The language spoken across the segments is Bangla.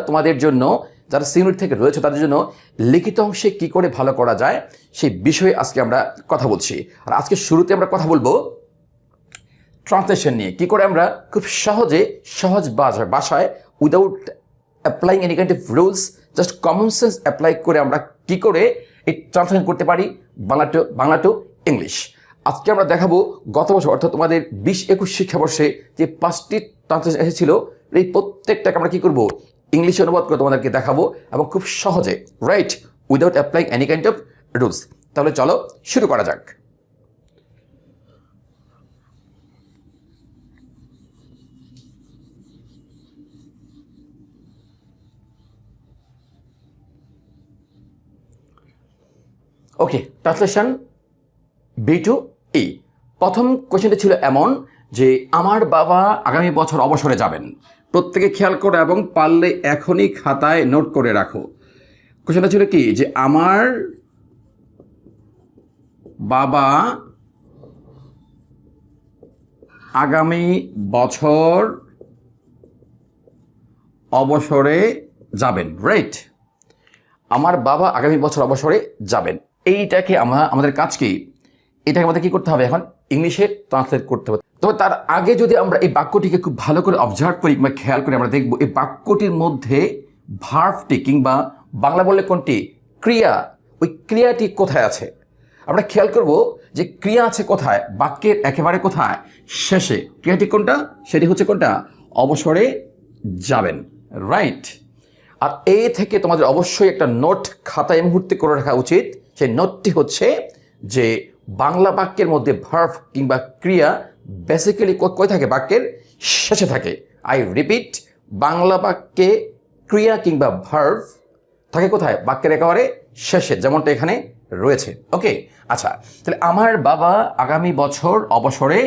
তোমাদের জন্য যারা সিনিয়র থেকে রয়েছে তাদের জন্য লিখিত অংশে কি করে ভালো করা যায় সেই বিষয়ে আজকে আমরা কথা বলছি। আর আজকে শুরুতে আমরা কথা বলবো ট্রান্সলেশন নিয়ে, কি করে আমরা খুব সহজ ভাষায় without applying any kind of rules, just common sense apply করে আমরা কি করে এই ট্রান্সলেশন করতে পারি বাংলা টু ইংলিশ। আজকে আমরা দেখাবো গত বছর অর্থাৎ তোমাদের 20-21 শিক্ষাবর্ষে যে 5টি ট্রান্সলেশন এসেছিল, এই প্রত্যেকটাকে আমরা কি করব ইংলিশে অনুবাদ করে তোমাদেরকে দেখাবো এবং খুব সহজে, right, without applying any kind of rules. তাহলে চলো শুরু করা যাক। ওকে, ট্রান্সলেশন বি টু ই। প্রথম কোয়েশ্চেনটা ছিল এমন যে আমার বাবা আগামী বছর অবসরে যাবেন। প্রত্যেকে খেয়াল করো এবং পারলে এখনই খাতায় নোট করে রাখো। কোয়েশ্চেনটা ছিল কি যে আমার বাবা আগামী বছর অবসরে যাবেন, রাইট। আমার বাবা আগামী বছর অবসরে যাবেন, এইটাকে আমাদের কাজ কি, এটাকে আমাদের কি করতে হবে, এখন ইংলিশে ট্রান্সলেট করতে হবে। তবে তার আগে যদি আমরা এই বাক্যটিকে খুব ভালো করে অবজার্ভ করি কিংবা খেয়াল করে আমরা দেখব এই বাক্যটির মধ্যে ভার্বটি কিংবা বাংলা বললে কোনটি ক্রিয়া, ওই ক্রিয়াটি কোথায় আছে। আমরা খেয়াল করব যে ক্রিয়া আছে কোথায়, বাক্যের একেবারে কোথায়, শেষে। ক্রিয়াটি কোনটা, সেটি হচ্ছে কোনটা, অবসরে যাবেন, রাইট। আর এই থেকে তোমাদের অবশ্যই একটা নোট খাতায় এই মুহূর্তে করে রাখা উচিত। সেই নোটটি হচ্ছে যে বাংলা বাক্যের মধ্যে ভার্ব কিংবা ক্রিয়া বেসিক্যালি কই থাকে, বাক্যের শেষে থাকে। আই রিপিট, বাংলা বাক্যে ক্রিয়া কিংবা ভার্ব থাকে কোথায়, বাক্যের একেবারে শেষে, যেমনটা এখানে রয়েছে। ওকে, আচ্ছা, তাহলে আমার বাবা আগামী বছর অবসরে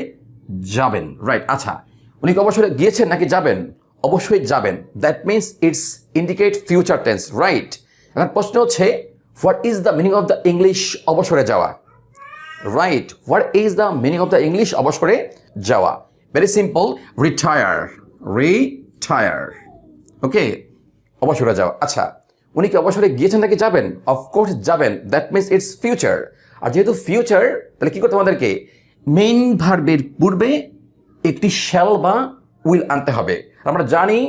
যাবেন, রাইট। আচ্ছা, উনি কি অবসরে গিয়েছেন নাকি যাবেন? অবশ্যই যাবেন, that means it's indicate future tense, right. এখন প্রশ্ন হচ্ছে what is the meaning of the English অবসরে যাওয়া, right. What is the meaning of the English অবসরে যাওয়া? ভেরি সিম্পল, রিটায়ার, ওকে, অবসরে যাওয়া। আচ্ছা, উনি কি অবসরে গিয়েছেন নাকি যাবেন? অফকোর্স যাবেন, দ্যাট মিনস ইটস ফিউচার। আর যেহেতু ফিউচার, তাহলে কি করতে আমাদেরকে মেইন ভার্বের পূর্বে একটি শ্যাল বা উইল আনতে হবে। আমরা জানি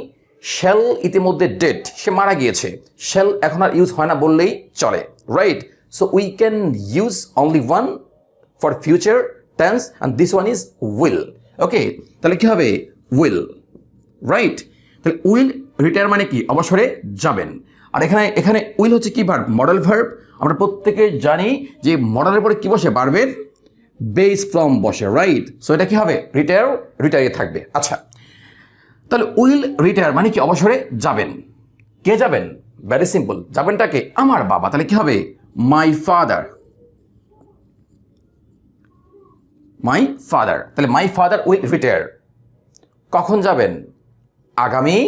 শ্যাল ইতিমধ্যে ডেড, সে মারা গিয়েছে, শ্যাল এখন আর ইউজ হয় না বললেই চলে, right. So we can use only one for future tense and this one is will. Okay, তাহলে কি হবে, উইল, রাইট। তাহলে উইল রিটায়ার মানে কি, অবসরে যাবেন। আর এখানে উইল হচ্ছে কি ভার্ব, মডেল ভার্ব। আমরা প্রত্যেকে জানি যে মডেলের পরে কি বসে, ভার্বের বেস ফর্ম বসে, রাইট। সো এটা কি হবে, রিটায়ার থাকবে। আচ্ছা, তাহলে উইল রিটায়ার মানে কি, অবসরে যাবেন। কে যাবেন? ভেরি সিম্পল, যাবেনটাকে আমার বাবা, তাহলে কি হবে, মাই ফাদার, তাহলে মাই ফাদার উইল রিটায়ার। কখন যাবেন? আগামী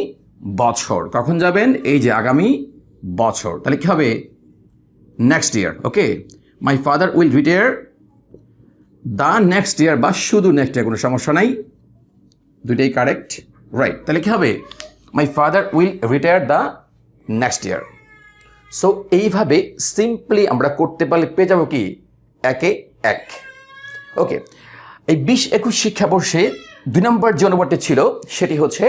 বছর। কখন যাবেন? এই যে আগামী বছর, তাহলে কি হবে, next year. Okay, my father will retire the next year, বা শুধু নেক্সট ইয়ার, কোনো সমস্যা নাই, দুইটাই কারেক্ট, রাইট। তাহলে কি হবে, my father will retire the next year. So এইভাবে সিম্পলি আমরা করতে পারলে পেয়ে যাবো কি, একে এক। ওকে, এই 20-21 শিক্ষাবর্ষে 2 নম্বর যে অনুবাদটি ছিল সেটি হচ্ছে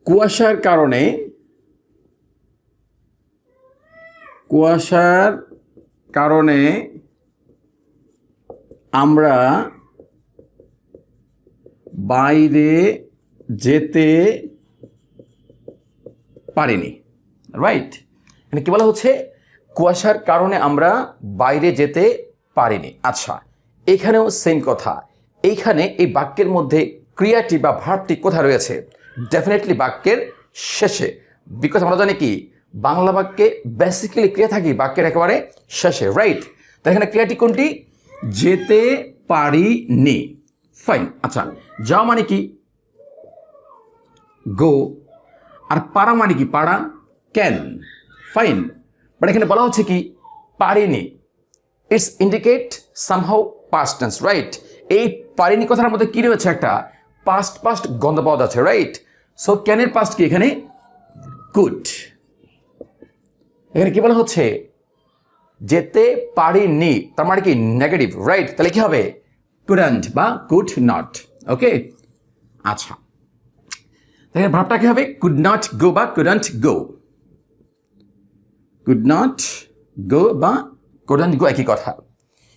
কুয়াশার কারণে আমরা বাইরে যেতে পারিনি, রাইট। মানে কি বলা হচ্ছে, কুয়াশার কারণে আমরা বাইরে যেতে পারিনি। আচ্ছা, এখানেও সেম কথা। এইখানে এই বাক্যের মধ্যে ক্রিয়াটি বা ভার্বটি কোথায় রয়েছে? ডেফিনেটলি বাক্যের শেষে, বিকজ আমরা জানি কি বাংলা বাক্যে বেসিক্যালি ক্রিয়া থাকি বাক্যের একেবারে শেষে, রাইট। তো এখানে ক্রিয়াটি কোনটি? যেতে পারিনি, ফাইন। আচ্ছা, যাওয়া মানে কি, গো। আর পারা মানে কি, পারা, ক্যান, ফাইন। বাট এখানে বলা হচ্ছে কি পারিনি, it's indicate somehow past tense, right? এই পারেনি কথার মধ্যে কি রয়েছে? একটা পাস্ট গন্ধ পাওয়া যাচ্ছে, রাইট? সো ক্যানের পাস্ট কি এখানে? কুড। এখানে কি বলা হচ্ছে? যেতে পারিনি, তার মানে কি নেগেটিভ, রাইট? তাহলে কি হবে? কুডন্ট বা কুড নট। ওকে, আচ্ছা, তাহলে ভাবটা কি হবে? কুড নট গো বা couldn't go. Could not go বা কুডন্ট গো একই কথা।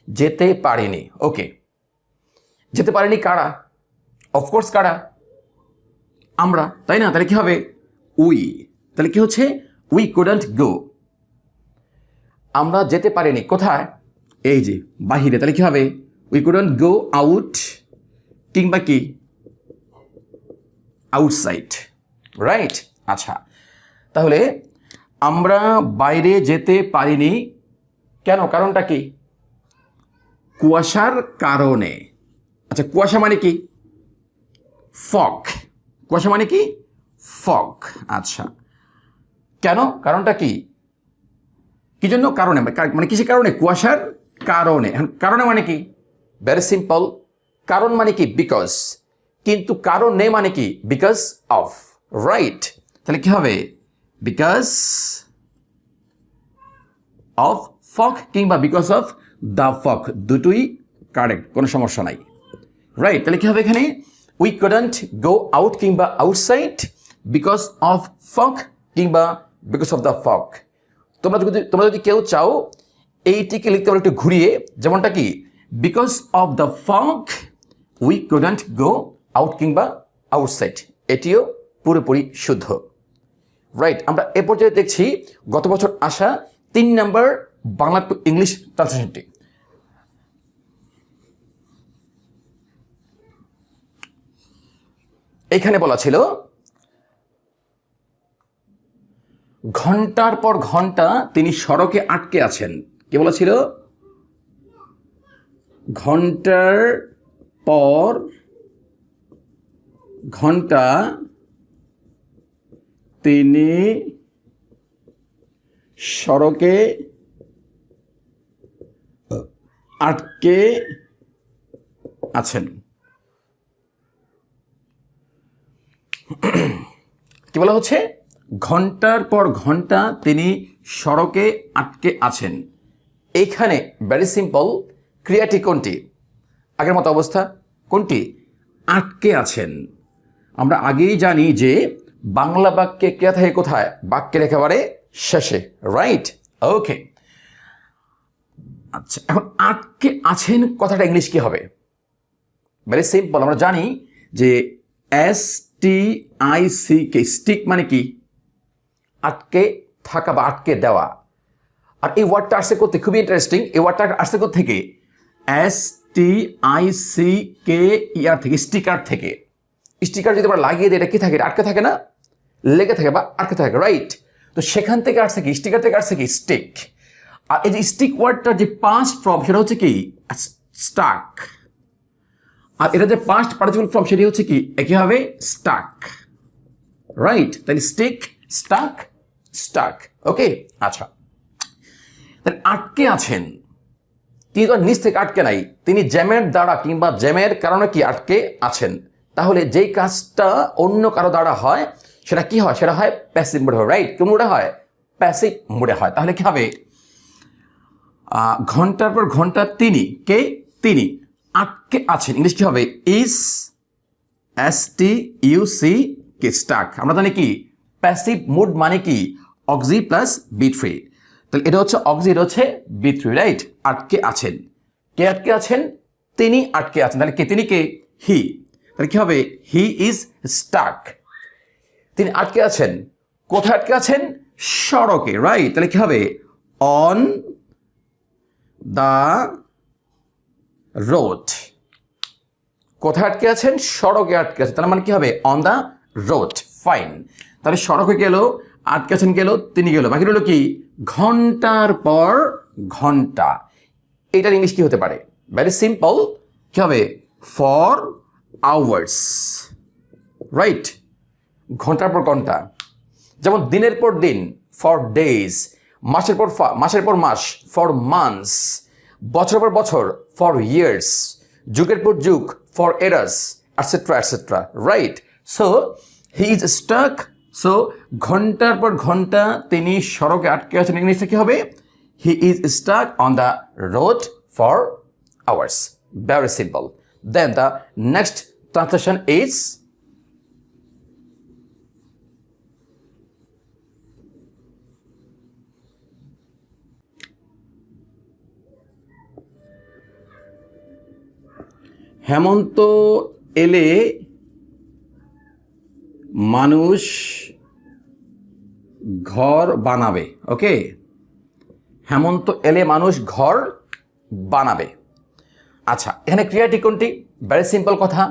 যেতে পারেনি, ওকে। যেতে পারেনি কারা? অফকোর্স কারা? আমরা, তাই না? তাহলে কি হবে? উই। তাহলে কি হচ্ছে? উই কুডন্ট গো। আমরা যেতে পারিনি কোথায়? এই যে বাহিরে। তাহলে কি হবে? উই কুডন্ট গো আউট কিংবা কি আউটসাইড, রাইট? আচ্ছা, তাহলে আমরা বাইরে যেতে পারিনি কেন? কারণটা কি? কুয়াশার কারণে। আচ্ছা, কুয়াশা মানে কি? ফগ। কুয়াশা মানে কি? ফগ। আচ্ছা, কেন? কারণটা কি? কি জন্য? কারণে, মানে কিসের কারণে? কুয়াশার কারণে। কারণে মানে কি? Very simple. কারণ মানে কি? বিকজ। কিন্তু কারণ নেই মানে কি? Because of, right? তাহলে কি হবে? বিকজ অফ ফগ কিংবা বিকজ অফ দ্য ফগ, দুটোই কারেক্ট, কোনো সমস্যা নাই, রাইট? তাহলে কি হবে এখানে? উই কুডন্ট গো আউট কিংবা আউটসাইড বিকজ অফ ফগ কিংবা বিকজ অফ দ্য ফগ। তোমরা যদি কেউ চাও এইটিকে লিখতে পারো একটু ঘুরিয়ে, যেমনটা কি? Because of the fog we couldn't go out কিংবা আউটসাইড। এটিও পুরোপুরি শুদ্ধ, রাইট? আমরা এ পর্যায়ে দেখছি গত বছর আসা 3 নম্বর বাংলা টু ইংলিশ ট্রান্সলেশনটি। এখানে বলা ছিল ঘন্টার পর ঘন্টা তিনি সড়কে আটকে আছেন। কি বলা ছিল? ঘন্টার পর ঘন্টা তিনি সড়কে আটকে আছেন। কি বলা হচ্ছে? ঘন্টার পর ঘন্টা তিনি সড়কে আটকে আছেন। এইখানে ভেরি সিম্পল, ক্রিয়াটি কোনটি? আগের মতো অবস্থা কোনটি? আটকে আছেন। আমরা আগেই জানি যে বাংলা বাক্যে ক্রিয়া থাকে কোথায়? বাক্যের একেবারে শেষে, রাইট? ওকে, আচ্ছা, এখন আটকে আছেন কথাটা ইংলিশ কি হবে? ভেরি সিম্পল, আমরা জানি যে STICK, স্টিক মানে কি? আটকে থাকা বা আটকে দেওয়া। আর এই ওয়ার্ডটা আসছে কোথেকে? খুবই ইন্টারেস্টিং। এই ওয়ার্ডটা আসছে কোথেকে? STICKER থেকে, স্টিকার থেকে। স্টিকার যদি আমরা লাগিয়ে দিই, এটা কি থাকে? আটকে থাকে না? লেগে থাকে বা আটকে থাকে, রাইট? তো সেখান থেকে আসছে কি? স্টিকার থেকে আসছে কি? স্টিক। আর এই যে স্টিক ওয়ার্ডটার যে পাস্ট ফর্ম সেটা হচ্ছে কি? স্টাক। আর এটা যে পাস্ট পার্টিসিপল ফর্ম সেটি হচ্ছে কি? একই হবে স্টাক, রাইট? তাহলে স্টিক, স্টাক, স্টাক। ওকে, আচ্ছা, তাহলে আটকে আছেন। তিনি তো নিচ থেকে আটকে নাই, তিনি জ্যামের দ্বারা কিংবা জ্যামের কারণে কি আটকে আছেন। তাহলে যেই কাজটা অন্য কারো দ্বারা হয় সেটা কি হয়? সেটা হয় প্যাসিভ মোডে হয়, রাইট? কোন মোডে হয়? প্যাসিভ মোডে হয়। তাহলে কি হবে? ঘন্টার পর ঘন্টা তিনি, কে? তিনি আটকে আছেন। ইংলিশ কি হবে? Is STUCK, stuck. আমরা জানি কি প্যাসিভ মুড মানে কি? Oxy plus B3। তাহলে এটা হচ্ছে অক্সি, এটা হচ্ছে B3, রাইট? আটকে আছেন। কে আটকে আছেন? তিনি আটকে আছেন। তাহলে কে? তিনি কে? হি। তাহলে কি হবে? He is Starc. তিনি আটকে আছেন। কোথায় আটকে আছেন? সড়কে, রাইট? তাহলে কি হবে? On the road. কোথায় আটকে আছেন? সড়কে আটকে আছেন। তার মানে কি হবে? On the road. ফাইন। তাহলে সড়কে গেল, আটকে আছেন গেল, তিনি গেল, বাকি রইল কি? ঘন্টার পর ঘন্টা। এটার ইংলিশ কি হতে পারে? ভেরি সিম্পল, কি হবে? For hours, right? ঘন্টার পর ঘন্টা। যেমন দিনের পর দিন, ফর ডেজ। মাসের পর মাস, ফর মান্থস। বছর পর বছর, ফর ইয়ার্স, যুগের পর যুগ, for eras, etcetera etcetera, right? So he is stuck, so ঘন্টার পর ঘন্টা তিনি সড়কে আটকে আছেন, ইংলিশটা কি হবে? He is stuck on the road for hours. Very simple. Then the next translation is হেমন্ত এলে মানুষ ঘর বানাবে। ওকে, হেমন্ত এলে মানুষ ঘর বানাবে। আচ্ছা, এখানে ক্রিয়াটি কোনটি? ভেরি সিম্পল কথা,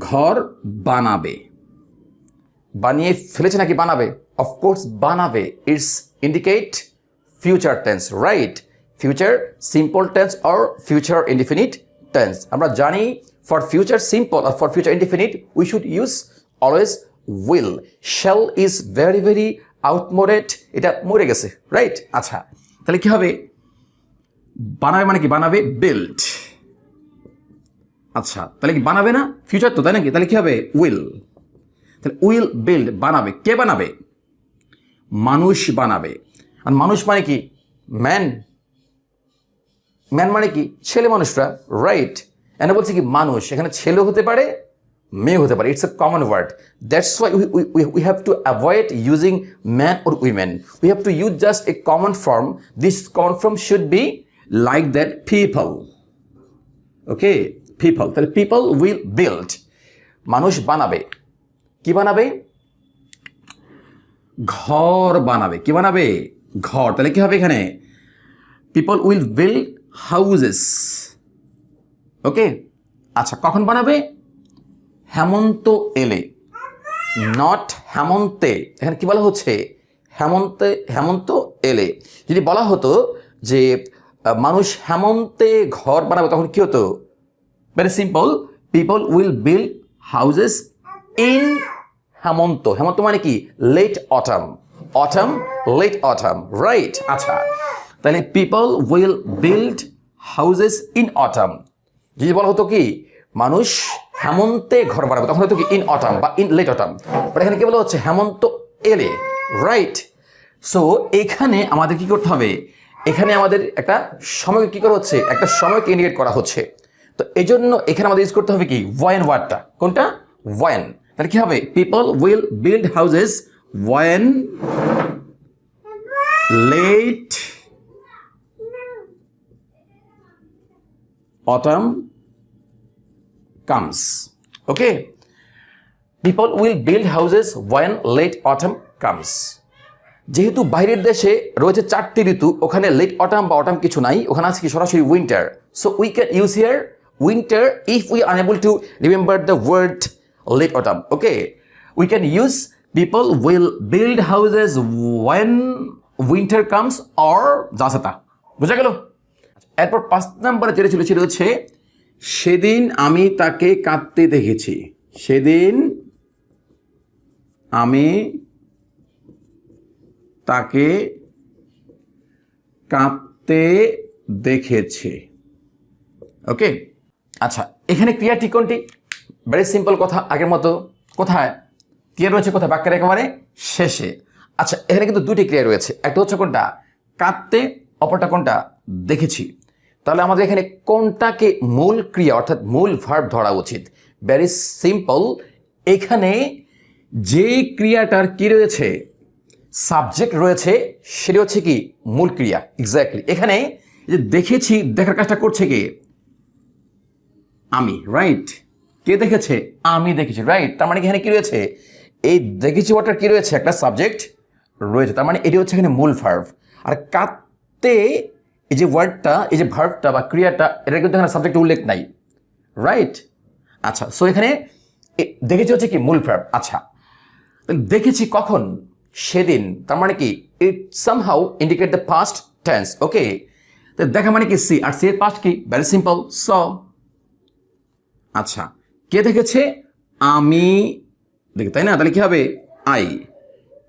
ঘর বানাবে। বানিয়ে ফেলেছে নাকি বানাবে? অফকোর্স বানাবে। It's indicate future tense, right? Future simple tense or future indefinite tense. আমরা জানি ফর ফিউচার সিম্পল আর for future indefinite we should use always will. Shall is very very outmoded, এটা মরে গেছে, রাইট? আচ্ছা, তাহলে কি হবে? বানাবে মানে কি? বানাবে বিল্ড। আচ্ছা, তাহলে কি বানাবে না? ফিউচার তো, তাই নাকি? তাহলে কি হবে? উইল। তাহলে উইল বিল্ড, বানাবে। কে বানাবে? মানুষ বানাবে। আর মানুষ মানে কি? ম্যান। ম্যান মানে কি? ছেলে মানুষরা, রাইট? এখানে বলছে কি মানুষ, এখানে ছেলে হতে পারে, মেয়ে হতে পারে। It's a common word. That's why we have to avoid using man or women. We have to use just a common form. This common form should be like that, people. Okay, people. তাহলে পিপল উইল বিল্ড, মানুষ বানাবে। কি বানাবে? ঘর বানাবে। কি বানাবে? ঘর। তাহলে কি হবে এখানে? People will build houses. Okay, আচ্ছা, কখন বানাবে? হেমন্ত এলে, নট হেমন্তে। এখানে কি বলা হচ্ছে? হেমন্তে, হেমন্ত এলে। যদি বলা হতো যে মানুষ হেমন্তে ঘর বানাবে, তখন কি হতো? Very simple, people will build houses in hemanta. হেমন্ত মানে কি? Late autumn. Autumn, late autumn, right? আচ্ছা, তাহলে people will build houses in autumn. যদি বলা হতো কি মানুষ হেমন্তে ঘর বানাবে, তখন হতো কি ইন অটাম বা ইন লেট অটাম। বাট এখানে কি বলা হচ্ছে? হেমন্ত এলে, রাইট? সো এখানে আমাদের কি করতে হবে? এখানে আমাদের একটা সময় কি করা হচ্ছে? একটা সময়কে ইন্ডিকেট করা হচ্ছে। তো এই জন্য এখানে আমাদের ইউজ করতে হবে কি? ওয়েন ওয়ার্ডটা। কোনটা? ওয়েন। তাহলে কি হবে? People will build houses when late autumn comes. Okay, people will build houses when late autumn comes. যেহেতু বাইরের দেশে রয়েছে 4টি ঋতু, ওখানে লেট অটাম বা অটাম কিছু নাই, ওখানে আছে কি সরাসরি winter. So we can use here winter if we are unable to remember the word late autumn. Okay, we can use people will build houses when winter comes or জাসাতা। বুঝা গেল? এরপর 5 নম্বরে যেটা ছিল সেটা হচ্ছে সেদিন আমি তাকে কাঁদতে দেখেছি। সেদিন আমি তাকে কাঁদতে দেখেছি। ওকে, আচ্ছা, এখানে ক্রিয়াটি কোনটি? ভেরি সিম্পল কথা, আগের মতো। কোথায় ক্রিয়া রয়েছে? কোথায়? বাক্যের একেবারে শেষে। আচ্ছা, এখানে কিন্তু 2টি ক্রিয়া রয়েছে। একটা হচ্ছে কোনটা? কাঁদতে, অপরটা কোনটা? দেখেছি। তাহলে আমাদের এখানে কোনটাকে মূল ক্রিয়া অর্থাৎ মূল ভার্ব ধরা উচিত? ভেরি সিম্পল, এখানে যে ক্রিয়াটার কি রয়েছে? সাবজেক্ট রয়েছে, সেটা হচ্ছে কি মূল ক্রিয়া। এক্স্যাক্টলি, এখানে যে দেখেছি, দেখার কাজটা করছে কে? আমি, রাইট? কে দেখেছে? আমি দেখেছি, রাইট? তার মানে এখানে কি রয়েছে? এই দেখেছি ওয়াটার কি রয়েছে? একটা সাবজেক্ট রয়েছে। তার মানে এটি হচ্ছে এখানে মূল ভার্ব। আর কাঁদতে, এই যে ওয়ার্ডটা, এই যে ভার্বটা বা ক্রিয়াটা, এটা কিন্তু এখানে সাবজেক্ট উল্লেখ নাই, রাইট? আচ্ছা, সো এখানে দেখেছি হচ্ছে কি মূল ভার্ব। আচ্ছা, দেখেছি কখন? সেদিন। তার মানে কি it somehow indicate the past tense. Okay, তো দেখা মানে কি সি, আর সি এর পাস্ট কি? Very simple, saw. আচ্ছা, কে দেখেছে? আমি দেখি, তাই না? তাহলে কি হবে? আই।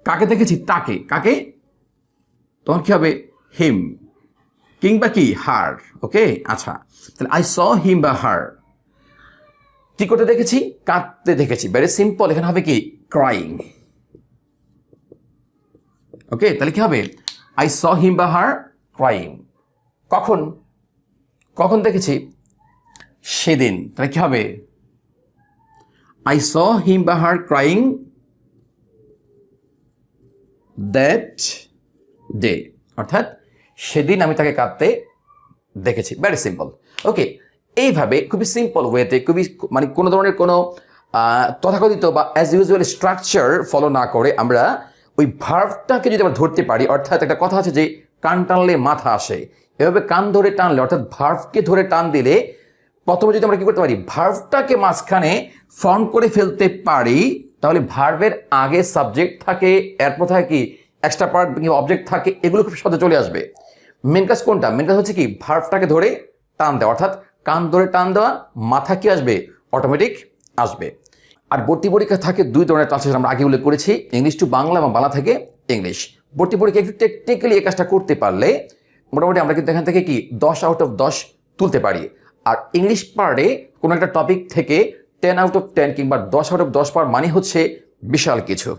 কাকে দেখেছি? তাকে। কাকে? তখন কি হবে? হিম। কিংবা কি হার, ওকে। আচ্ছা, তাহলে আই স হিম বা হার, কি করতে দেখেছি? কাঁদতে দেখেছি। ভেরি সিম্পল, এখানে হবে কি ক্রাইং, ওকে। তাহলে কি হবে? আই স হিম বা হার ক্রাইং। কখন? কখন দেখেছি? সেদিন। তাহলে কি হবে? আই স হিম বা হার ক্রাইং দ্যাট ডে, অর্থাৎ সেদিন আমি তাকে কাঁদতে দেখেছি। ভেরি সিম্পল, ওকে। এইভাবে খুবই সিম্পল ওয়েতে, খুবই মানে কোনো ধরনের কোনো তথাকথিত বা অ্যাজ ইউজুয়াল স্ট্রাকচার ফলো না করে আমরা ওই ভার্বটাকে যদি আমরা ধরতে পারি, অর্থাৎ একটা কথা আছে যে কান টানলে মাথা আসে, এভাবে কান ধরে টানলে অর্থাৎ ভার্বকে ধরে টান দিলে প্রথমে যদি আমরা কি করতে পারি, ভার্বটাকে মাঝখানে ফর্ম করে ফেলতে পারি, তাহলে ভার্বের আগে সাবজেক্ট থাকে, এরপর থাকে কি এক্সট্রা পার্ট কিংবা অবজেক্ট থাকে, এগুলো খুব সহজে চলে আসবে। মেন কাজ কোনটা? মেন কাজ হচ্ছে কি ভার্বটাকে ধরে টান দেওয়া, অর্থাৎ কান ধরে টান দেওয়া, মাথা কি আসবে? অটোমেটিক আসবে। আর ভর্তি পরীক্ষা থাকে দুই ধরনের ট্রান্সলেশন, আমরা আগে উল্লেখ করেছি, ইংলিশ টু বাংলা এবং বাংলা থেকে ইংলিশ। ভর্তি পরীক্ষা একটু টেকনিক্যালি এই কাজটা করতে পারলে মোটামুটি আমরা কিন্তু এখান থেকে কি 10 আউট অফ 10 তুলতে পারি। আর ইংলিশ পার্টে কোনো একটা টপিক থেকে 10 আউট অফ 10 কিংবা 10 আউট অফ 10 পাওয়ার মানে হচ্ছে বিশাল কিছু।